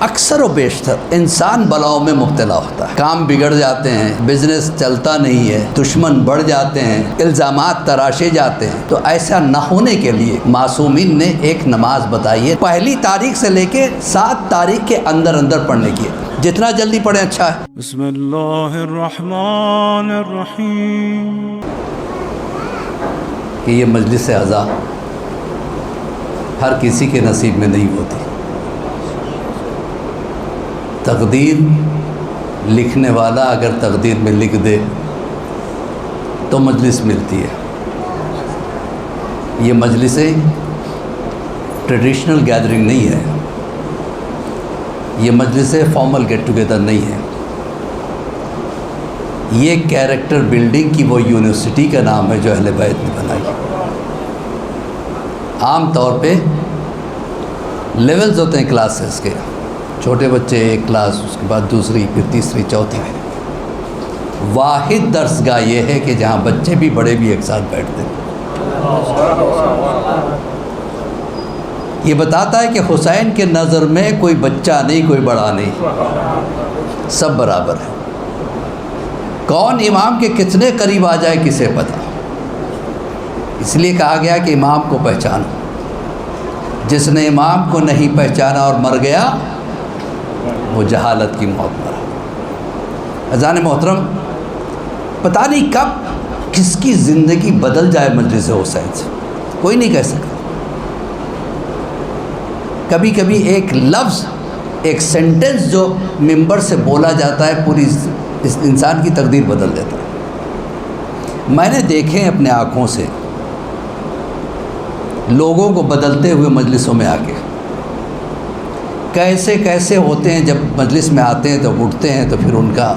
اکثر و بیشتر انسان بلاؤں میں مبتلا ہوتا ہے، کام بگڑ جاتے ہیں، بزنس چلتا نہیں ہے، دشمن بڑھ جاتے ہیں، الزامات تراشے جاتے ہیں۔ تو ایسا نہ ہونے کے لیے معصومین نے ایک نماز بتائی ہے، پہلی تاریخ سے لے کے 7 تاریخ کے اندر پڑھنے کی ہے، جتنا جلدی پڑھیں اچھا ہے۔ بسم اللہ الرحمن الرحیم۔ کہ یہ مجلس اعزا ہر کسی کے نصیب میں نہیں ہوتی، تقدیر لکھنے والا اگر تقدیر میں لکھ دے تو مجلس ملتی ہے۔ یہ مجلسیں ٹریڈیشنل گیدرنگ نہیں ہے، یہ مجلسیں فارمل گیٹ ٹوگیدر نہیں ہے، یہ کیریکٹر بلڈنگ کی وہ یونیورسٹی کا نام ہے جو اہل بیت نے بنائی۔ عام طور پہ لیولز ہوتے ہیں کلاسز کے، چھوٹے بچے ایک کلاس، اس کے بعد دوسری، پھر تیسری، چوتھی۔ واحد درس گاہ یہ ہے کہ جہاں بچے بھی بڑے بھی ایک ساتھ بیٹھتے ہیں۔ یہ بتاتا ہے کہ حسین کے نظر میں کوئی بچہ نہیں، کوئی بڑا نہیں، سب برابر ہے۔ کون امام کے کتنے قریب آ جائے کسے پتہ، اس لیے کہا گیا کہ امام کو پہچانو۔ جس نے امام کو نہیں پہچانا اور مر گیا وہ جہالت کی موت مرا۔ اذان محترم، پتہ نہیں کب کس کی زندگی بدل جائے مجلس حسین سے، کوئی نہیں کہہ سکتا۔ کبھی کبھی ایک لفظ، ایک سینٹنس جو ممبر سے بولا جاتا ہے پوری اس انسان کی تقدیر بدل دیتا ہے۔ میں نے دیکھے اپنے آنکھوں سے لوگوں کو بدلتے ہوئے مجلسوں میں آ کے، کیسے کیسے ہوتے ہیں۔ جب مجلس میں آتے ہیں تو اٹھتے ہیں تو پھر ان کا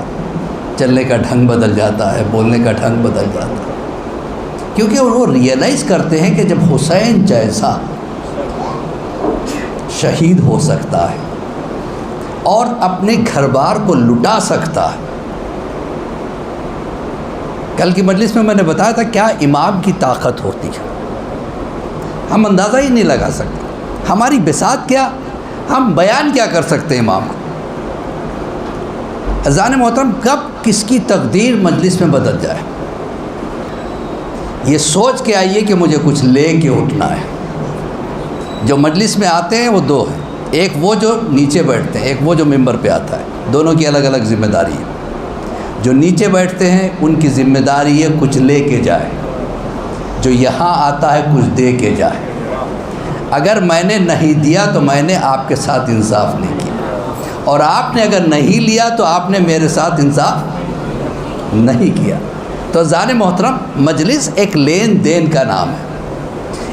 چلنے کا ڈھنگ بدل جاتا ہے، بولنے کا ڈھنگ بدل جاتا ہے، کیونکہ وہ ریئلائز کرتے ہیں کہ جب حسین جیسا شہید ہو سکتا ہے اور اپنے گھر بار کو لٹا سکتا ہے۔ کل کی مجلس میں نے بتایا تھا کیا امام کی طاقت ہوتی ہے، ہم اندازہ ہی نہیں لگا سکتے۔ ہماری بساط کیا، ہم بیان کیا کر سکتے ہیں امام کو۔ اذان محترم، کب کس کی تقدیر مجلس میں بدل جائے، یہ سوچ کے آئیے کہ مجھے کچھ لے کے اٹھنا ہے۔ جو مجلس میں آتے ہیں وہ 2 ہیں، ایک وہ جو نیچے بیٹھتے ہیں، ایک وہ جو ممبر پہ آتا ہے، دونوں کی الگ الگ ذمہ داری ہے۔ جو نیچے بیٹھتے ہیں ان کی ذمہ داری ہے کچھ لے کے جائے، جو یہاں آتا ہے کچھ دے کے جائے۔ اگر میں نے نہیں دیا تو میں نے آپ کے ساتھ انصاف نہیں کیا، اور آپ نے اگر نہیں لیا تو آپ نے میرے ساتھ انصاف نہیں کیا۔ تو اذان محترم، مجلس ایک لین دین کا نام ہے،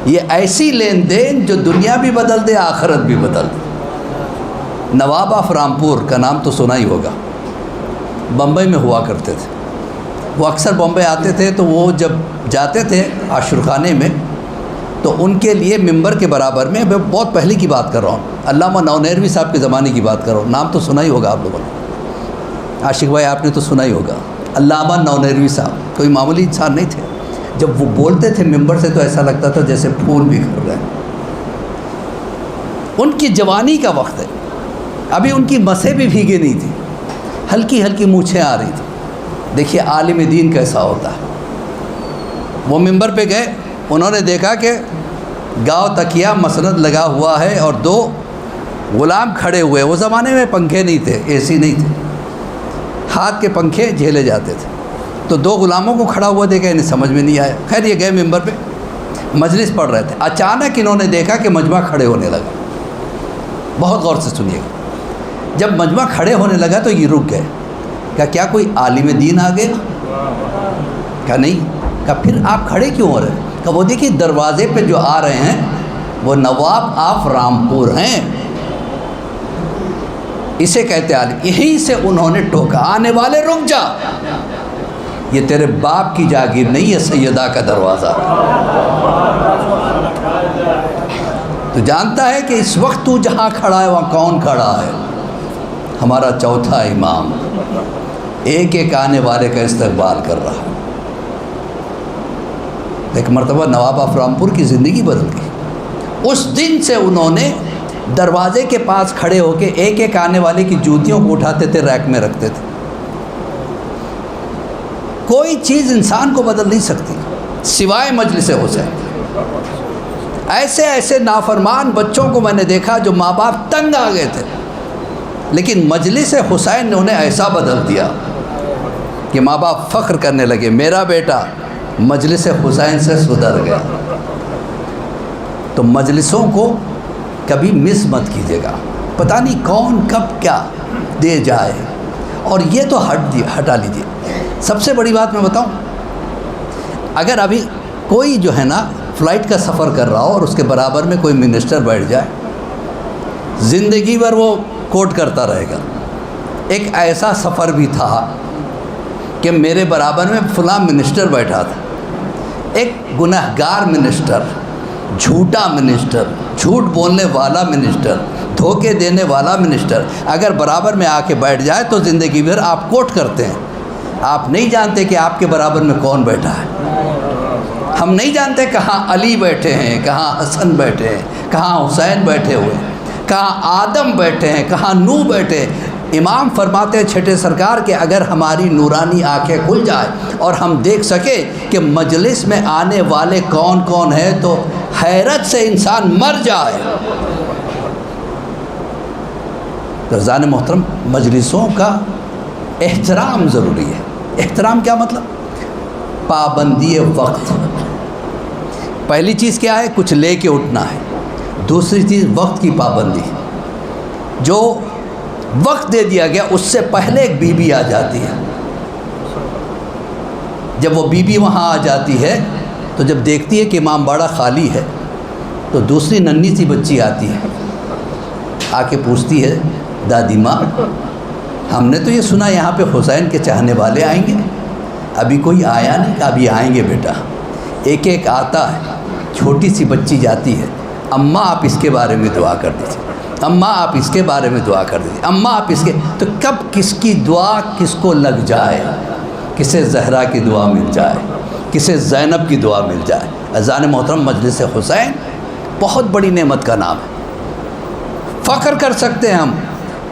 یہ ایسی لین دین جو دنیا بھی بدل دے، آخرت بھی بدل دے۔ نواب آف رامپور کا نام تو سنا ہی ہوگا، بمبئی میں ہوا کرتے تھے۔ وہ اکثر بمبئی آتے تھے تو وہ جب جاتے تھے عاشورخانے میں تو ان کے لیے ممبر کے برابر میں، میں بہت پہلے کی بات کر رہا ہوں، علامہ نونیروی صاحب کے زمانے کی بات کر رہا ہوں، نام تو سنا ہی ہوگا آپ لوگوں نے، عاشق بھائی آپ نے تو سنا ہی ہوگا۔ علامہ نونیروی صاحب کوئی معمولی انسان نہیں تھے، جب وہ بولتے تھے ممبر سے تو ایسا لگتا تھا جیسے پھول بکھر رہے ہیں۔ ان کی جوانی کا وقت ہے، ابھی ان کی مسیں بھی بھیگے نہیں تھیں، ہلکی ہلکی مونچھیں آ رہی تھیں۔ دیکھیے عالم دین کیسا ہوتا ہے۔ وہ ممبر پہ گئے، انہوں نے دیکھا کہ گاؤ تکیہ مسند لگا ہوا ہے اور 2 غلام کھڑے ہوئے۔ وہ زمانے میں پنکھے نہیں تھے، اے سی نہیں تھے، ہاتھ کے پنکھے جھیلے جاتے تھے۔ تو 2 غلاموں کو کھڑا ہوا دیکھا، انہیں سمجھ میں نہیں آیا۔ خیر یہ گئے ممبر پہ، مجلس پڑھ رہے تھے، اچانک انہوں نے دیکھا کہ مجمع کھڑے ہونے لگا۔ بہت غور سے سنیے گا، جب مجمع کھڑے ہونے لگا تو یہ رک گئے۔ کیا کوئی عالم دین آ گیا؟ کہا نہیں۔ کہا پھر آپ کھڑے کیوں ہو رہے ہیں؟ کہا وہ دیکھیے دروازے پہ جو آ رہے ہیں وہ نواب آف رامپور ہیں، اسے کہتے عالم۔ یہیں سے انہوں نے ٹوکا، آنے والے رک جا، یہ تیرے باپ کی جاگیر نہیں ہے، سیدہ کا دروازہ۔ تو جانتا ہے کہ اس وقت تو جہاں کھڑا ہے وہاں کون کھڑا ہے؟ ہمارا چوتھا امام ایک ایک آنے والے کا استقبال کر رہا ہے۔ ایک مرتبہ نواب آف رامپور کی زندگی بدل گئی۔ اس دن سے انہوں نے دروازے کے پاس کھڑے ہو کے ایک ایک آنے والے کی جوتیوں کو اٹھاتے تھے، ریک میں رکھتے تھے۔ کوئی چیز انسان کو بدل نہیں سکتی سوائے مجلس حسین۔ ایسے ایسے نافرمان بچوں کو میں نے دیکھا جو ماں باپ تنگ آ گئے تھے، لیکن مجلس حسین نے انہیں ایسا بدل دیا کہ ماں باپ فخر کرنے لگے، میرا بیٹا مجلس حسین سے سدھر گیا۔ تو مجلسوں کو کبھی مس مت کیجیے گا، پتہ نہیں کون کب کیا دے جائے، اور یہ تو ہٹا لیجیے۔ سب سے بڑی بات میں بتاؤں، اگر ابھی کوئی جو ہے نا فلائٹ کا سفر کر رہا ہو اور اس کے برابر میں کوئی منسٹر بیٹھ جائے، زندگی بھر وہ کوٹ کرتا رہے گا۔ ایک ایسا سفر بھی تھا کہ میرے برابر میں فلاں منسٹر بیٹھا تھا، ایک گنہگار منسٹر، جھوٹا منسٹر، جھوٹ بولنے والا منسٹر، دھوکے دینے والا منسٹر اگر برابر میں آ کے بیٹھ جائے تو زندگی بھر آپ کوٹ کرتے ہیں۔ آپ نہیں جانتے کہ آپ کے برابر میں کون بیٹھا ہے۔ ہم نہیں جانتے کہاں علی بیٹھے ہیں، کہاں حسن بیٹھے ہیں، کہاں حسین بیٹھے ہوئے ہیں، کہاں آدم بیٹھے ہیں، کہاں نوح بیٹھے ہیں۔ امام فرماتے ہیں چھٹے سرکار کہ اگر ہماری نورانی آنکھیں کھل جائے اور ہم دیکھ سکے کہ مجلس میں آنے والے کون کون ہیں تو حیرت سے انسان مر جائے۔ رضان محترم، مجلسوں کا احترام ضروری ہے۔ احترام کیا مطلب؟ پابندی وقت۔ پہلی چیز کیا ہے؟ کچھ لے کے اٹھنا ہے۔ دوسری چیز وقت کی پابندی۔ جو وقت دے دیا گیا اس سے پہلے ایک بی بی آ جاتی ہے۔ جب وہ بی بی وہاں آ جاتی ہے تو جب دیکھتی ہے کہ امام باڑہ خالی ہے تو دوسری ننھی سی بچی آتی ہے، آ کے پوچھتی ہے، دادی ماں ہم نے تو یہ سنا یہاں پہ حسین کے چاہنے والے آئیں گے، ابھی کوئی آیا نہیں، کہ ابھی آئیں گے بیٹا۔ ایک ایک آتا ہے، چھوٹی سی بچی جاتی ہے، اماں آپ اس کے بارے میں دعا کر دیجیے، اماں آپ اس کے بارے میں دعا کر دیجیے، اماں آپ اس کے۔ تو کب کس کی دعا کس کو لگ جائے، کسے زہرا کی دعا مل جائے، کسے زینب کی دعا مل جائے۔ اذان محترم، مجلس حسین بہت بڑی نعمت کا نام ہے۔ فخر کر سکتے ہیں ہم،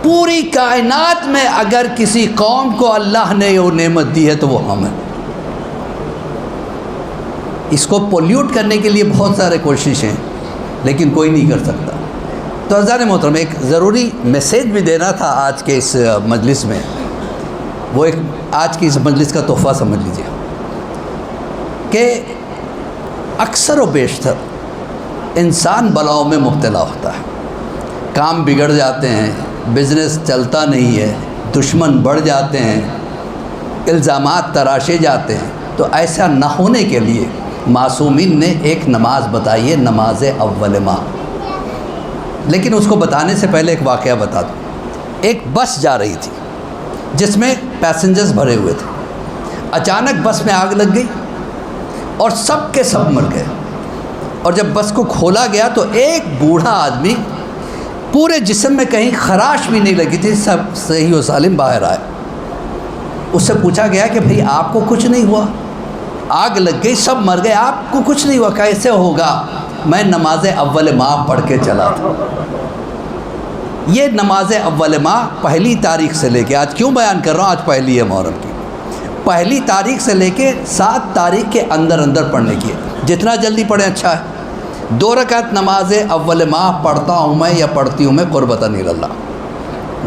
پوری کائنات میں اگر کسی قوم کو اللہ نے وہ نعمت دی ہے تو وہ ہم ہیں۔ اس کو پولیوٹ کرنے کے لیے بہت سارے کوششیں، لیکن کوئی نہیں کر سکتا۔ تو اذان محترم، ایک ضروری میسیج بھی دینا تھا آج کے اس مجلس میں، وہ ایک آج کی اس مجلس کا تحفہ سمجھ لیجیے کہ اکثر و بیشتر انسان بلاؤں میں مبتلا ہوتا ہے، کام بگڑ جاتے ہیں، بزنس چلتا نہیں ہے، دشمن بڑھ جاتے ہیں، الزامات تراشے جاتے ہیں۔ تو ایسا نہ ہونے کے لیے معصومین نے ایک نماز بتائی ہے، نماز اول ماہ۔ لیکن اس کو بتانے سے پہلے ایک واقعہ بتا دوں۔ ایک بس جا رہی تھی جس میں پیسنجرز بھرے ہوئے تھے، اچانک بس میں آگ لگ گئی اور سب کے سب مر گئے۔ اور جب بس کو کھولا گیا تو ایک بوڑھا آدمی، پورے جسم میں کہیں خراش بھی نہیں لگی تھی، سب صحیح و سالم باہر آئے۔ اس سے پوچھا گیا کہ بھئی آپ کو کچھ نہیں ہوا؟ آگ لگ گئی، سب مر گئے، آپ کو کچھ نہیں ہوا؟ کیسے ہوگا؟ میں نماز اول ماہ پڑھ کے چلا تھا۔ یہ نماز اول ماہ پہلی تاریخ سے لے کے، آج کیوں بیان کر رہا ہوں، آج پہلی ہے محرم کی، پہلی تاریخ سے لے کے 7 تاریخ کے اندر اندر پڑھنے کی ہے۔ جتنا جلدی پڑھیں اچھا ہے۔ 2 رکعت نماز اول ماہ پڑھتا ہوں میں یا پڑھتی ہوں میں قربتاً اللہ،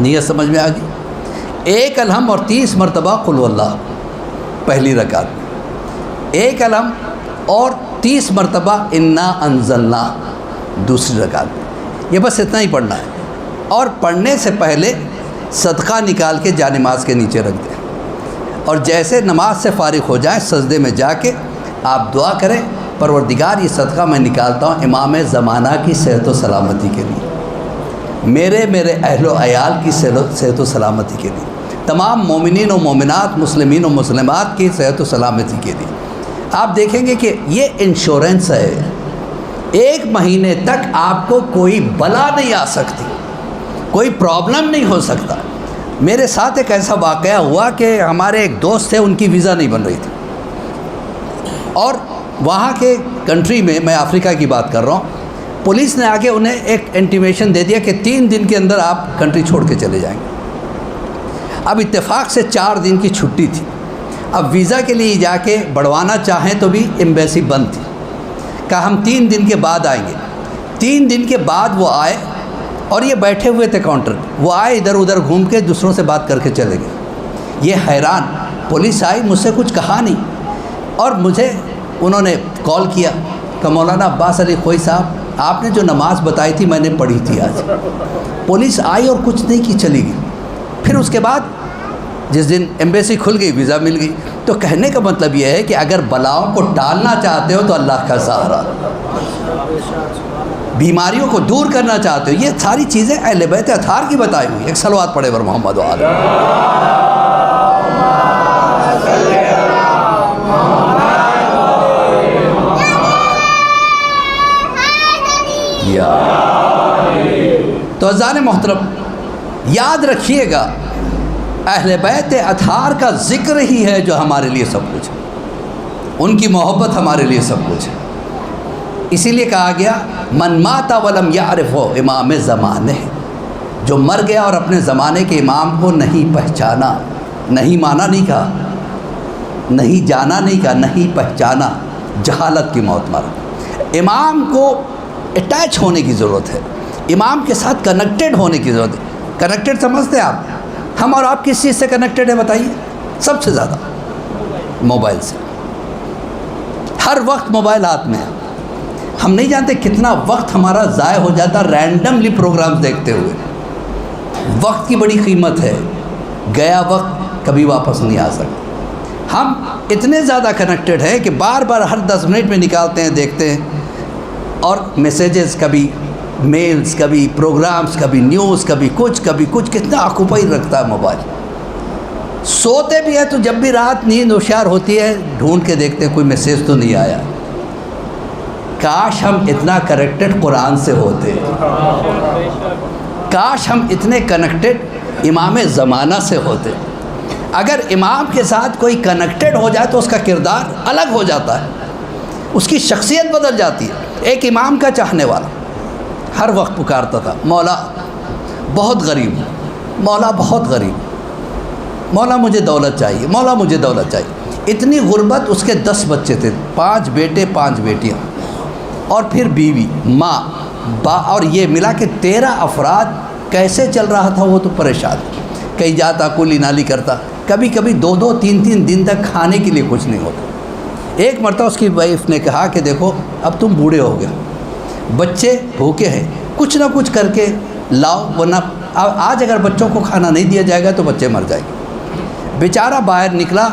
نیت سمجھ میں آ گئی؟ 1 الحم اور 30 مرتبہ قل هو اللہ پہلی رکعت میں، 1 الحم اور 30 مرتبہ انا انزلنا دوسری رکعت میں۔ یہ بس اتنا ہی پڑھنا ہے، اور پڑھنے سے پہلے صدقہ نکال کے جانماز کے نیچے رکھ دیں، اور جیسے نماز سے فارغ ہو جائیں سجدے میں جا کے آپ دعا کریں، پروردگار یہ صدقہ میں نکالتا ہوں امام زمانہ کی صحت و سلامتی کے لیے، میرے اہل و عیال کی صحت و سلامتی کے لیے، تمام مومنین و مومنات، مسلمین و مسلمات کی صحت و سلامتی کے لیے۔ آپ دیکھیں گے کہ یہ انشورنس ہے، 1 مہینے تک آپ کو کوئی بلا نہیں آ سکتی، کوئی پرابلم نہیں ہو سکتا۔ میرے ساتھ ایک ایسا واقعہ ہوا کہ ہمارے ایک دوست تھے، ان کی ویزا نہیں بن رہی تھی، اور وہاں کے کنٹری میں افریقہ کی بات کر رہا ہوں، پولیس نے آگے انہیں ایک انٹیمیشن دے دیا کہ 3 دن کے اندر آپ کنٹری چھوڑ کے چلے جائیں گے۔ اب اتفاق سے 4 دن کی چھٹی تھی۔ اب ویزا کے لیے جا کے بڑھوانا چاہیں تو بھی ایمبیسی بند تھی۔ کہا ہم 3 دن کے بعد آئیں گے۔ 3 دن کے بعد وہ آئے اور یہ بیٹھے ہوئے تھے کاؤنٹر، وہ آئے ادھر ادھر گھوم کے دوسروں سے بات کر کے چلے گئے۔ یہ حیران، پولیس آئی، مجھ سے کچھ کہا نہیں، اور مجھے انہوں نے کال کیا کہ مولانا عباس علی خوئی صاحب، آپ نے جو نماز بتائی تھی میں نے پڑھی تھی آج۔ پولیس آئی اور کچھ نہیں کی، چلی گئی۔ پھر اس کے بعد جس دن ایمبیسی کھل گئی، ویزا مل گئی۔ تو کہنے کا مطلب یہ ہے کہ اگر بلاؤں کو ٹالنا چاہتے ہو تو اللہ کا سہارا، بیماریوں کو دور کرنا چاہتے ہو، یہ ساری چیزیں اہل بیت اطہار کی بتائی ہوئی۔ ایک صلوات پڑھے بر محمد و آلہ۔ تو عزیزان محترم، یاد رکھیے گا اہل بیت اطہار کا ذکر ہی ہے جو ہمارے لیے سب کچھ ہے، ان کی محبت ہمارے لیے سب کچھ ہے۔ اسی لیے کہا گیا من مات ولم یعرف امام زمانے، جو مر گیا اور اپنے زمانے کے امام کو نہیں پہچانا، نہیں مانا نہیں کہا، نہیں جانا نہیں کہا، نہیں پہچانا، جہالت کی موت مرا۔ امام کو اٹیچ ہونے کی ضرورت ہے، امام کے ساتھ کنیکٹڈ ہونے کی ضرورت ہے۔ کنیکٹڈ سمجھتے ہیں آپ؟ ہم اور آپ کس چیز سے کنیکٹڈ ہیں بتائیے؟ سب سے زیادہ موبائل سے۔ ہر وقت موبائل ہاتھ میں ہے۔ ہم نہیں جانتے کتنا وقت ہمارا ضائع ہو جاتا رینڈملی پروگرامز دیکھتے ہوئے۔ وقت کی بڑی قیمت ہے، گیا وقت کبھی واپس نہیں آ سکتا۔ ہم اتنے زیادہ کنیکٹڈ ہیں کہ بار بار ہر 10 منٹ میں نکالتے ہیں، دیکھتے ہیں، اور میسیجز کبھی میلز، کبھی پروگرامز، کبھی نیوز، کبھی کچھ، کتنا آکوپائی رکھتا ہے موبائل۔ سوتے بھی ہیں تو جب بھی رات نیند ہوشیار ہوتی ہے ڈھونڈ کے دیکھتے ہیں کوئی میسیج تو نہیں آیا۔ کاش ہم اتنا کنیکٹڈ قرآن سے ہوتے، کاش ہم اتنے کنیکٹڈ امام زمانہ سے ہوتے۔ اگر امام کے ساتھ کوئی کنیکٹڈ ہو جائے تو اس کا کردار الگ ہو جاتا ہے، اس کی شخصیت بدل جاتی ہے۔ ایک امام کا چاہنے والا ہر وقت پکارتا تھا، مولا بہت غریب ہوں، مولا بہت غریب ہوں، مولا مجھے دولت چاہیے، مولا مجھے دولت چاہیے۔ اتنی غربت، اس کے 10 بچے تھے، 5 بیٹے 5 بیٹیاں، اور پھر بیوی، ماں، اور یہ ملا کے 13 افراد۔ کیسے چل رہا تھا وہ تو پریشان، کہیں جاتا کولی نالی کرتا، کبھی کبھی 2-2 3-3 دن تک کھانے کے لیے کچھ نہیں ہوتا۔ ایک مرتبہ اس کی وائف نے کہا کہ دیکھو اب تم بوڑھے ہو گئے، بچے بھوکے ہیں، کچھ نہ کچھ کر کے لاؤ، ورنہ آج اگر بچوں کو کھانا نہیں دیا جائے گا تو بچے مر جائیں گے۔ بیچارہ باہر نکلا،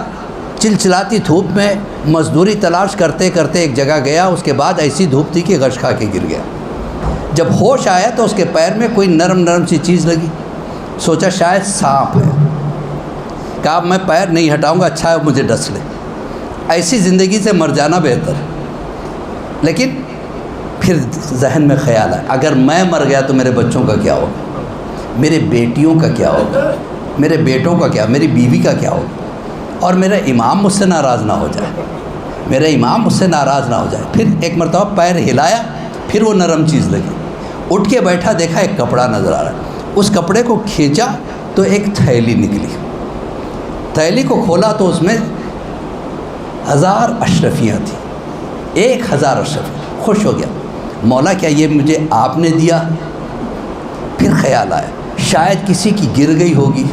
چلچلاتی دھوپ میں مزدوری تلاش کرتے کرتے ایک جگہ گیا، اس کے بعد ایسی دھوپ تھی کہ غش کھا کے گر گیا۔ جب ہوش آیا تو اس کے پیر میں کوئی نرم نرم سی چیز لگی، سوچا شاید سانپ ہے، کہا میں پیر نہیں ہٹاؤں گا، اچھا ہے مجھے ڈس لے، ایسی زندگی سے مر جانا بہتر ہے۔ لیکن پھر ذہن میں خیال ہے اگر میں مر گیا تو میرے بچوں کا کیا ہوگا، میرے بیٹیوں کا کیا ہوگا، میرے بیٹوں کا کیا، میری بیوی کا کیا ہوگا، اور میرا امام مجھ سے ناراض نہ ہو جائے، میرا امام مجھ سے ناراض نہ ہو جائے۔ پھر ایک مرتبہ پیر ہلایا، پھر وہ نرم چیز لگی، اٹھ کے بیٹھا، دیکھا ایک کپڑا نظر آ رہا ہے، اس کپڑے کو کھینچا تو ایک تھیلی نکلی، تھیلی کو کھولا تو اس میں 1000 اشرفیاں تھیں، 1000 اشرفیاں۔ خوش ہو گیا، مولا کیا یہ مجھے آپ نے دیا؟ پھر خیال آیا شاید کسی کی گر گئی ہوگی،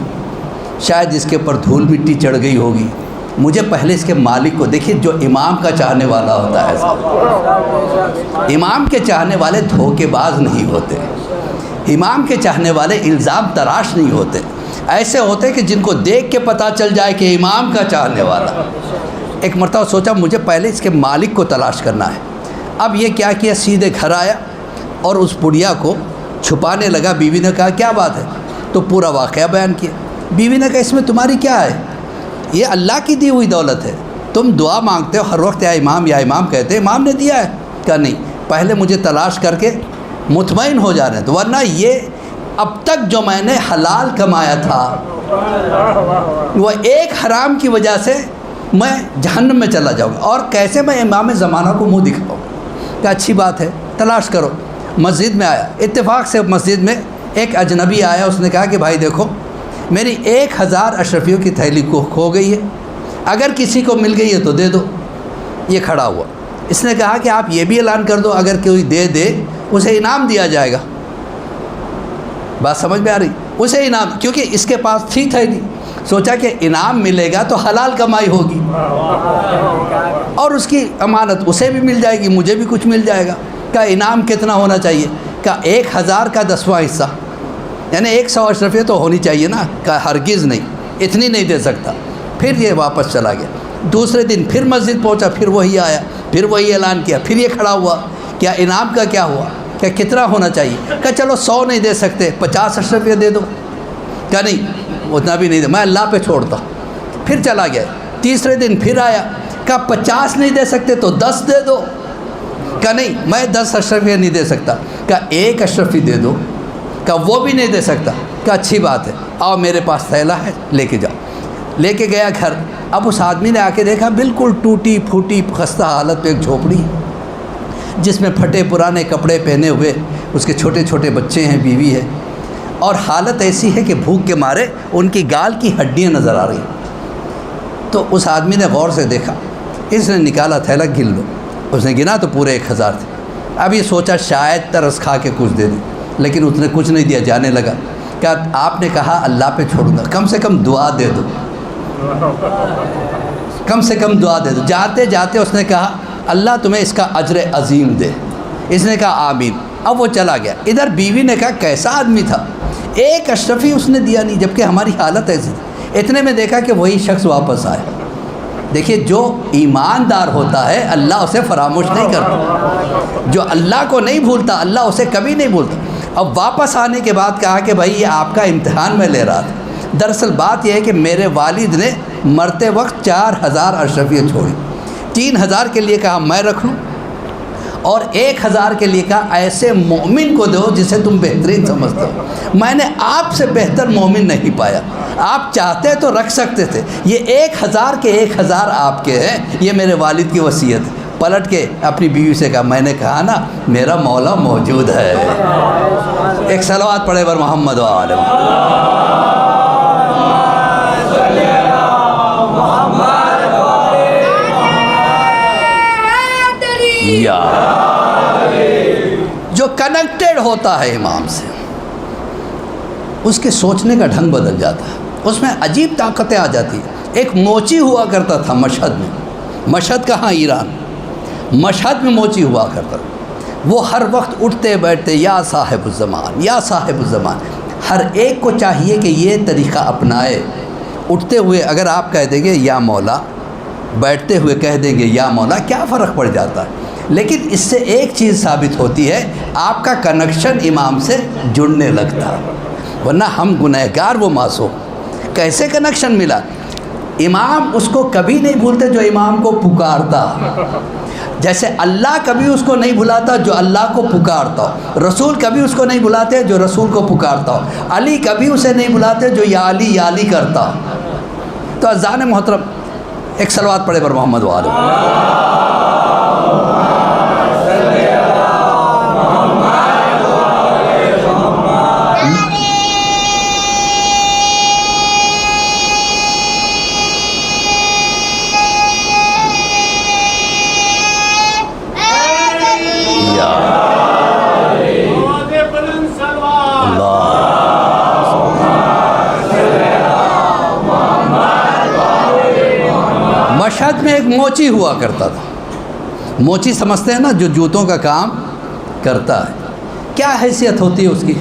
شاید اس کے اوپر دھول مٹی چڑھ گئی ہوگی، مجھے پہلے اس کے مالک کو دیکھیے، جو امام کا چاہنے والا ہوتا ہے، امام کے چاہنے والے دھوکے باز نہیں ہوتے، امام کے چاہنے والے الزام تراش نہیں ہوتے، ایسے ہوتے کہ جن کو دیکھ کے پتہ چل جائے کہ امام کا چاہنے والا۔ ایک مرتبہ سوچا مجھے پہلے اس کے مالک کو تلاش کرنا ہے۔ اب یہ کیا سیدھے گھر آیا اور اس بڑھیا کو چھپانے لگا۔ بیوی نے کہا کیا بات ہے؟ تو پورا واقعہ بیان کیا۔ بیوی نے کہا اس میں تمہاری کیا ہے، یہ اللہ کی دی ہوئی دولت ہے، تم دعا مانگتے ہو ہر وقت یا امام کہتے ہیں، امام نے دیا ہے؟ کہا نہیں، پہلے مجھے تلاش کر کے مطمئن ہو جا رہے ہیں، تو ورنہ یہ اب تک جو میں نے حلال کمایا تھا وہ ایک حرام کی وجہ سے میں جہنم میں چلا جاؤں گا، اور کیسے میں امام زمانہ کو منہ دکھاؤں؟ کہ اچھی بات ہے تلاش کرو۔ مسجد میں آیا، اتفاق سے مسجد میں ایک اجنبی آیا، اس نے کہا کہ بھائی دیکھو میری 1000 اشرفیوں کی تھیلی کھو گئی ہے، اگر کسی کو مل گئی ہے تو دے دو۔ یہ کھڑا ہوا، اس نے کہا کہ آپ یہ بھی اعلان کر دو اگر کوئی دے دے اسے انعام دیا جائے گا۔ بات سمجھ میں آ رہی؟ اسے انعام، کیونکہ اس کے پاس تھی تھیلی، سوچا کہ انعام ملے گا تو حلال کمائی ہوگی اور اس کی امانت اسے بھی مل جائے گی، مجھے بھی کچھ مل جائے گا۔ کہا انعام کتنا ہونا چاہیے؟ کہا 1000 کا 10واں حصہ، یعنی 100 اشرفیہ تو ہونی چاہیے نا۔ کہا ہرگز نہیں، اتنی نہیں دے سکتا۔ پھر یہ واپس چلا گیا۔ دوسرے دن پھر مسجد پہنچا، پھر وہی آیا، پھر وہی اعلان کیا، پھر یہ کھڑا ہوا، کیا انعام کا کیا ہوا؟ کیا کتنا ہونا چاہیے؟ کہا چلو 100 نہیں دے سکتے، 50 اشرفیہ دے دو۔ کہا نہیں اتنا بھی نہیں دے، میں اللہ پہ چھوڑتا۔ پھر چلا گیا، تیسرے دن پھر آیا، کہا 50 نہیں دے سکتے تو 10 دے دو۔ کہا نہیں میں 10 اشرفیہ نہیں دے سکتا۔ کہا 1 اشرفی دے دو۔ کہا وہ بھی نہیں دے سکتا۔ کہا اچھی بات ہے، آؤ میرے پاس تھیلا ہے، لے کے جاؤ۔ لے کے گیا گھر۔ اب اس آدمی نے آ کے دیکھا بالکل ٹوٹی پھوٹی خستہ حالت پہ ایک جھوپڑی جس میں پھٹے پرانے کپڑے پہنے ہوئے اس کے چھوٹے چھوٹے بچے ہیں، بیوی ہے، اور حالت ایسی ہے کہ بھوک کے مارے ان کی گال کی ہڈیاں نظر آ رہی۔ تو اس آدمی نے غور سے دیکھا، اس نے نکالا تھیلا، گن لو۔ اس نے گنا تو پورے 1000 تھے۔ اب یہ سوچا شاید ترس کھا کے کچھ دے دیں، لیکن اس نے کچھ نہیں دیا، جانے لگا۔ کہا آپ نے کہا اللہ پہ چھوڑوں گا، کم سے کم دعا دے دو، کم سے کم دعا دے دو۔ جاتے جاتے اس نے کہا اللہ تمہیں اس کا اجر عظیم دے۔ اس نے کہا آمین۔ اب وہ چلا گیا۔ ادھر بیوی نے کہا کیسا آدمی تھا، 1 اشرفی اس نے دیا نہیں، جبکہ ہماری حالت ایسی تھی۔ اتنے میں دیکھا کہ وہی شخص واپس آیا۔ دیکھیے جو ایماندار ہوتا ہے اللہ اسے فراموش نہیں کرتا، جو اللہ کو نہیں بھولتا اللہ اسے کبھی نہیں بھولتا۔ اب واپس آنے کے بعد کہا کہ بھائی یہ آپ کا امتحان میں لے رہا تھا۔ دراصل بات یہ ہے کہ میرے والد نے مرتے وقت 4000 اشرفیہ چھوڑی، 3000 کے لیے کہا میں رکھ لوں، اور 1000 کے لیے کہا ایسے مومن کو دو جسے تم بہترین سمجھتے ہو۔ میں نے آپ سے بہتر مومن نہیں پایا، آپ چاہتے تو رکھ سکتے تھے، یہ 1000 کے 1000 آپ کے ہیں، یہ میرے والد کی وصیت ہے۔ پلٹ کے اپنی بیوی سے کہا میں نے کہا نا میرا مولا موجود ہے۔ ایک صلوات پڑھے بر محمد و آل یا جو کنیکٹڈ ہوتا ہے امام سے اس کے سوچنے کا ڈھنگ بدل جاتا ہے، اس میں عجیب طاقتیں آ جاتی ہیں۔ ایک موچی ہوا کرتا تھا مشہد میں، مشہد کہاں؟ ایران۔ مشہد میں موچی ہوا کرتا تھا، وہ ہر وقت اٹھتے بیٹھتے یا صاحب الزمان یا صاحب الزمان۔ ہر ایک کو چاہیے کہ یہ طریقہ اپنائے۔ اٹھتے ہوئے اگر آپ کہہ دیں گے یا مولا، بیٹھتے ہوئے کہہ دیں گے یا مولا، کیا فرق پڑ جاتا ہے؟ لیکن اس سے ایک چیز ثابت ہوتی ہے، آپ کا کنیکشن امام سے جڑنے لگتا ہے، ورنہ ہم گنہگار وہ معصوم۔ کیسے کنیکشن ملا؟ امام اس کو کبھی نہیں بھولتے جو امام کو پکارتا، جیسے اللہ کبھی اس کو نہیں بھلاتا جو اللہ کو پکارتا ہو، رسول کبھی اس کو نہیں بلاتے جو رسول کو پکارتا ہو، علی کبھی اسے نہیں بلاتے جو یا علی کرتا ہو۔ تو اذان محترم ایک صلوات پڑھے بر محمد و آل مشہد میں ایک موچی ہوا کرتا تھا۔ موچی سمجھتے ہیں نا، جو جوتوں کا کام کرتا ہے۔ کیا حیثیت ہوتی ہے اس کی؟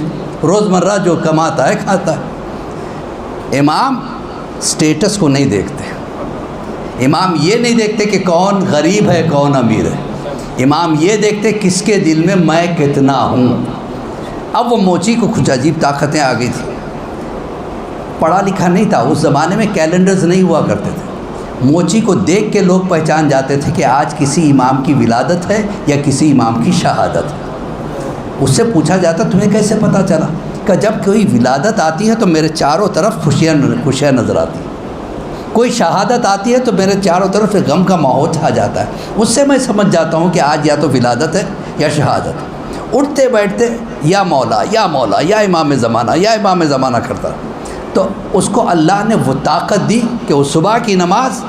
روزمرہ جو کماتا ہے کھاتا ہے۔ امام سٹیٹس کو نہیں دیکھتے، امام یہ نہیں دیکھتے کہ کون غریب ہے کون امیر ہے، امام یہ دیکھتے کس کے دل میں کتنا ہوں۔ اب وہ موچی کو کچھ عجیب طاقتیں آ گئی تھیں، پڑھا لکھا نہیں تھا، اس زمانے میں کیلنڈرز نہیں ہوا کرتے تھے۔ موچی کو دیکھ کے لوگ پہچان جاتے تھے کہ آج کسی امام کی ولادت ہے یا کسی امام کی شہادت ہے۔ اس سے پوچھا جاتا تمہیں کیسے پتہ چلا؟ کہ جب کوئی ولادت آتی ہے تو میرے چاروں طرف خوشیاں نظر آتی ہیں، کوئی شہادت آتی ہے تو میرے چاروں طرف غم کا ماحول چھا جاتا ہے، اس سے میں سمجھ جاتا ہوں کہ آج یا تو ولادت ہے یا شہادت ہے۔ اٹھتے بیٹھتے یا مولا یا مولا یا امام زمانہ یا امام زمانہ کرتا. تو اس کو اللہ نے وہ طاقت دی کہ وہ صبح کی نماز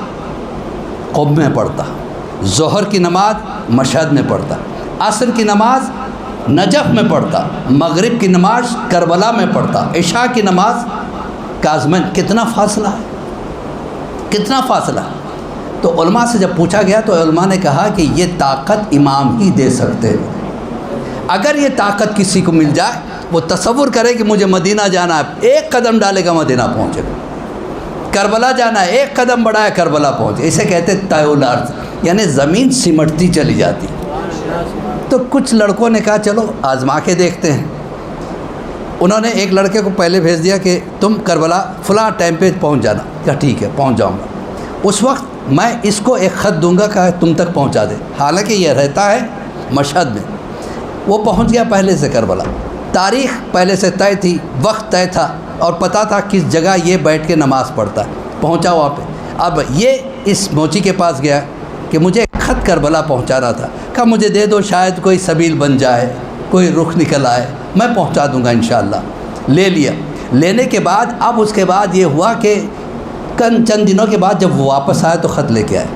قم میں پڑھتا، ظہر کی نماز مشہد میں پڑھتا، عصر کی نماز نجف میں پڑھتا، مغرب کی نماز کربلا میں پڑھتا، عشاء کی نماز کاظمین. کتنا فاصلہ ہے، کتنا فاصلہ. تو علماء سے جب پوچھا گیا تو علماء نے کہا کہ یہ طاقت امام ہی دے سکتے ہیں. اگر یہ طاقت کسی کو مل جائے، وہ تصور کرے کہ مجھے مدینہ جانا ہے، ایک قدم ڈالے گا مدینہ پہنچے گا. کربلا جانا ہے، ایک قدم بڑھایا کربلا پہنچے. اسے کہتے طیول ارض، یعنی زمین سمٹتی چلی جاتی. تو کچھ لڑکوں نے کہا چلو آزما کے دیکھتے ہیں. انہوں نے ایک لڑکے کو پہلے بھیج دیا کہ تم کربلا فلاں ٹائم پہ پہنچ جانا. کہا ٹھیک ہے پہنچ جاؤں گا. اس وقت میں اس کو ایک خط دوں گا کہ تم تک پہنچا دے. حالانکہ یہ رہتا ہے مشہد میں. وہ پہنچ گیا پہلے سے کربلا. تاریخ پہلے سے طے تھی، وقت طے تھا اور پتہ تھا کس جگہ یہ بیٹھ کے نماز پڑھتا ہے. پہنچا وہاں پہ. اب یہ اس موچی کے پاس گیا کہ مجھے ایک خط کربلا پہنچانا تھا. کہا مجھے دے دو، شاید کوئی سبیل بن جائے، کوئی رخ نکل آئے، میں پہنچا دوں گا انشاءاللہ. لے لیا. لینے کے بعد اب اس کے بعد یہ ہوا کہ چند دنوں کے بعد جب وہ واپس آیا تو خط لے کے آئے.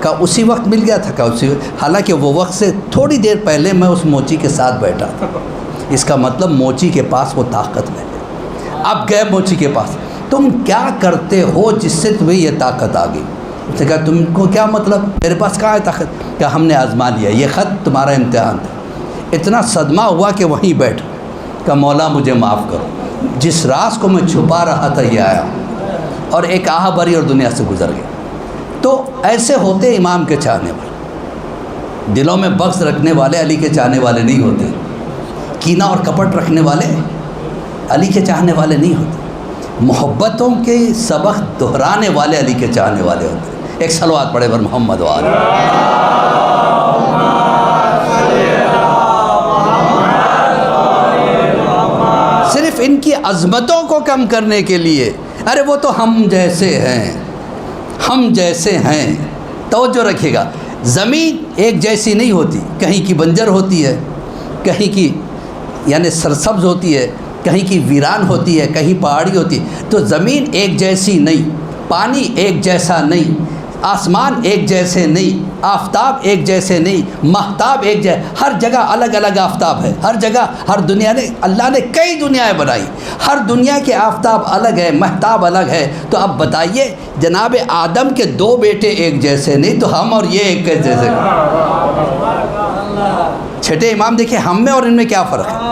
کہا اسی وقت مل گیا تھا. کہا اسی وقت، حالانکہ وہ وقت سے تھوڑی دیر پہلے میں اس موچی کے ساتھ بیٹھا تھا. اس کا مطلب موچی کے پاس وہ طاقت ہے. اب گئے موچی کے پاس. تم کیا کرتے ہو جس سے تمہیں یہ طاقت آ گئی؟ اس نے کہا تم کو کیا مطلب، میرے پاس کہاں ہے طاقت؟ کہا ہم نے آزما لیا، یہ خط تمہارا امتحان تھا. اتنا صدمہ ہوا کہ وہیں بیٹھ. کہا مولا مجھے معاف کرو، جس راز کو میں چھپا رہا تھا یہ آیا اور ایک آہ بھری اور دنیا سے گزر گیا. تو ایسے ہوتے امام کے چاہنے والے. دلوں میں بغض رکھنے والے علی کے چاہنے والے نہیں ہوتے. کینہ اور کپٹ رکھنے والے علی کے چاہنے والے نہیں ہوتے. محبتوں کے سبق دہرانے والے علی کے چاہنے والے ہوتے. ایک صلوات پڑھے بر محمد و آل. صرف ان کی عظمتوں کو کم کرنے کے لیے، ارے وہ تو ہم جیسے ہیں، ہم جیسے ہیں. توجہ رکھیے گا، زمین ایک جیسی نہیں ہوتی. کہیں کی بنجر ہوتی ہے، کہیں کی یعنی سرسبز ہوتی ہے، کہیں کی ویران ہوتی ہے، کہیں پہاڑی ہوتی ہے. تو زمین ایک جیسی نہیں، پانی ایک جیسا نہیں، آسمان ایک جیسے نہیں، آفتاب ایک جیسے نہیں، مہتاب ایک جیسے. ہر جگہ الگ الگ آفتاب ہے. ہر جگہ، ہر دنیا نے، اللہ نے کئی دنیایں بنائی، ہر دنیا کے آفتاب الگ ہے، مہتاب الگ ہے. تو اب بتائیے جناب آدم کے دو بیٹے ایک جیسے نہیں، تو ہم اور یہ ایک جیسے. چھٹے امام دیکھیں ہم میں اور ان میں کیا فرق ہے.